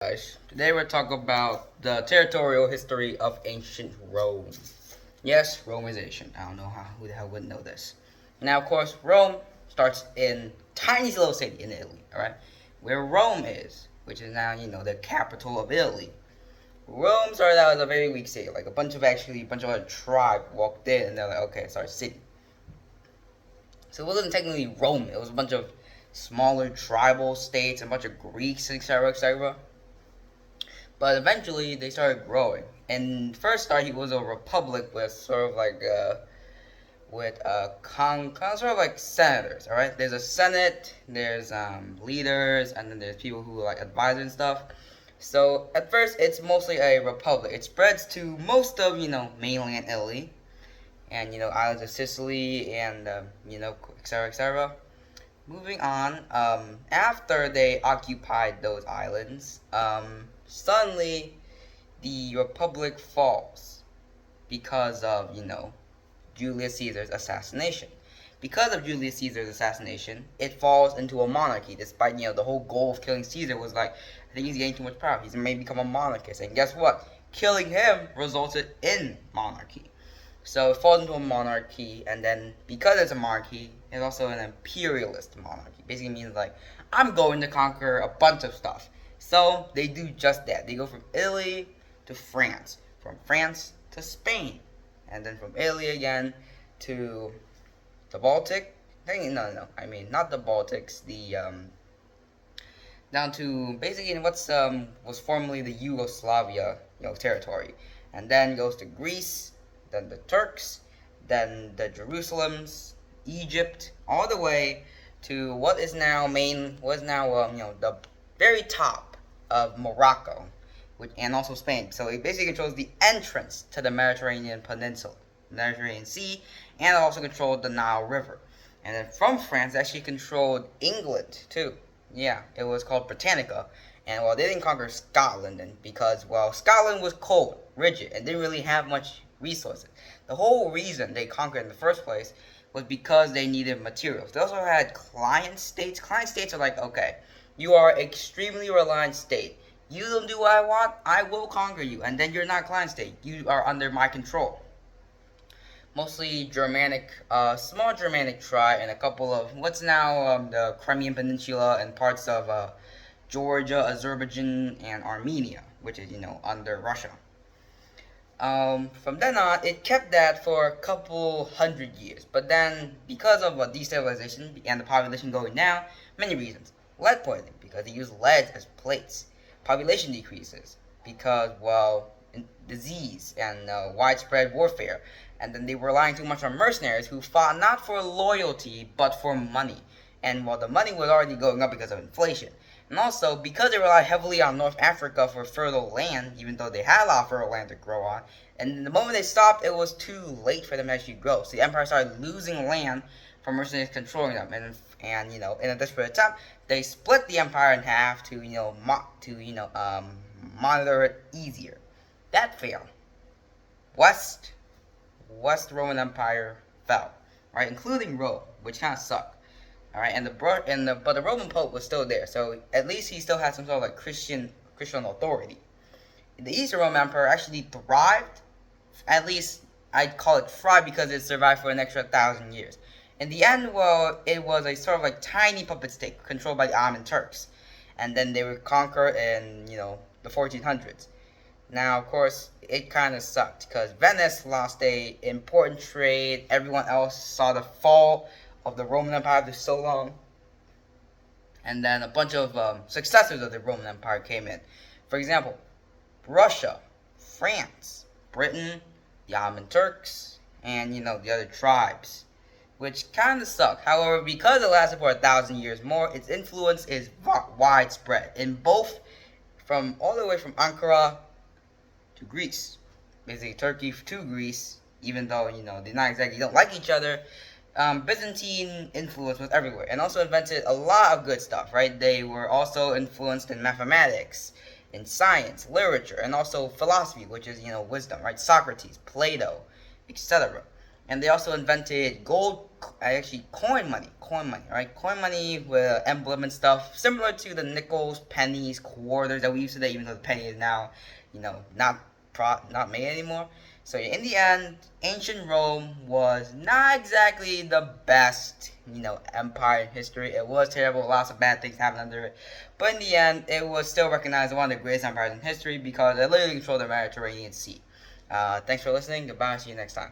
Guys, today we're talking about the territorial history of ancient Rome. Yes, Rome is ancient. I don't know who the hell wouldn't know this. Now, of course, Rome starts in tiny little city in Italy. All right, where Rome is, which is now the capital of Italy. Rome started out as a very weak city, like a bunch of a tribe walked in and they're like, okay, it's our city. So it wasn't technically Rome. It was a bunch of smaller tribal states, a bunch of Greeks, etc., etc. But eventually they started growing. And first start he was a republic with sort of like sort of like senators. All right, there's a senate, there's leaders, and then there's people who like advise and stuff. So at first it's mostly a republic. It spreads to most of mainland Italy and islands of Sicily and etc. etc. Moving on, after they occupied those islands, suddenly the Republic falls because of, Julius Caesar's assassination. Because of Julius Caesar's assassination, it falls into a monarchy, despite, the whole goal of killing Caesar was like, I think he's getting too much power. He's may become a monarchist. And guess what? Killing him resulted in monarchy. So it falls into a monarchy, and then because it's a monarchy, it's also an imperialist monarchy. Basically means like, I'm going to conquer a bunch of stuff. So they do just that. They go from Italy to France, from France to Spain, and then from Italy again to the Baltic. No. I mean not the Baltics. The down to basically what's was formerly the Yugoslavia territory, and then goes to Greece, then the Turks, then the Jerusalems, Egypt, all the way to what is now the very top of Morocco, and also Spain. So it basically controls the entrance to the Mediterranean Peninsula, Mediterranean Sea, and it also controlled the Nile River. And then from France, it actually controlled England too. Yeah, it was called Britannica. And they didn't conquer Scotland, and because Scotland was cold, rigid, and didn't really have much resources. The whole reason they conquered in the first place was because they needed materials. They also had client states. Client states are like, okay, you are extremely reliant state. You don't do what I want, I will conquer you, and then you're not client state. You are under my control. Mostly Germanic, small Germanic tribe, and a couple of what's now the Crimean Peninsula and parts of Georgia, Azerbaijan, and Armenia, which is under Russia. From then on, it kept that for a couple hundred years. But then, because of destabilization and the population going down, many reasons. Lead poisoning, because they use lead as plates. Population decreases, because, disease and widespread warfare. And then they were relying too much on mercenaries who fought not for loyalty, but for money. And the money was already going up because of inflation. And also, because they relied heavily on North Africa for fertile land, even though they had a lot of fertile land to grow on, and the moment they stopped, it was too late for them to actually grow. So the empire started losing land from mercenaries controlling them, and in a desperate attempt, they split the empire in half to monitor it easier. That failed. West Roman Empire fell, right, including Rome, which kind of sucked. All right, but the Roman Pope was still there, so at least he still had some sort of like Christian authority. The Eastern Roman Empire actually thrived. At least I'd call it thrived because it survived for an extra 1,000 years. In the end, it was a sort of like tiny puppet state controlled by the Ottoman Turks, and then they were conquered in the 1400s. Now, of course, it kind of sucked because Venice lost a important trade. Everyone else saw the fall of the Roman Empire for so long. And then a bunch of successors of the Roman Empire came in. For example, Russia, France, Britain, the Ottoman Turks, and the other tribes, which kind of suck. However, because it lasted for 1,000 years more, its influence is widespread in both, from all the way from Ankara to Greece, basically Turkey to Greece. Even though they don't like each other, Byzantine influence was everywhere, and also invented a lot of good stuff. Right? They were also influenced in mathematics, in science, literature, and also philosophy, which is wisdom. Right? Socrates, Plato, etc. And they also invented coin money, right? Coin money with emblem and stuff, similar to the nickels, pennies, quarters that we use today, even though the penny is now, not made anymore. So in the end, ancient Rome was not exactly the best, empire in history. It was terrible, lots of bad things happened under it. But in the end, it was still recognized as one of the greatest empires in history because it literally controlled the Mediterranean Sea. Thanks for listening. Goodbye. See you next time.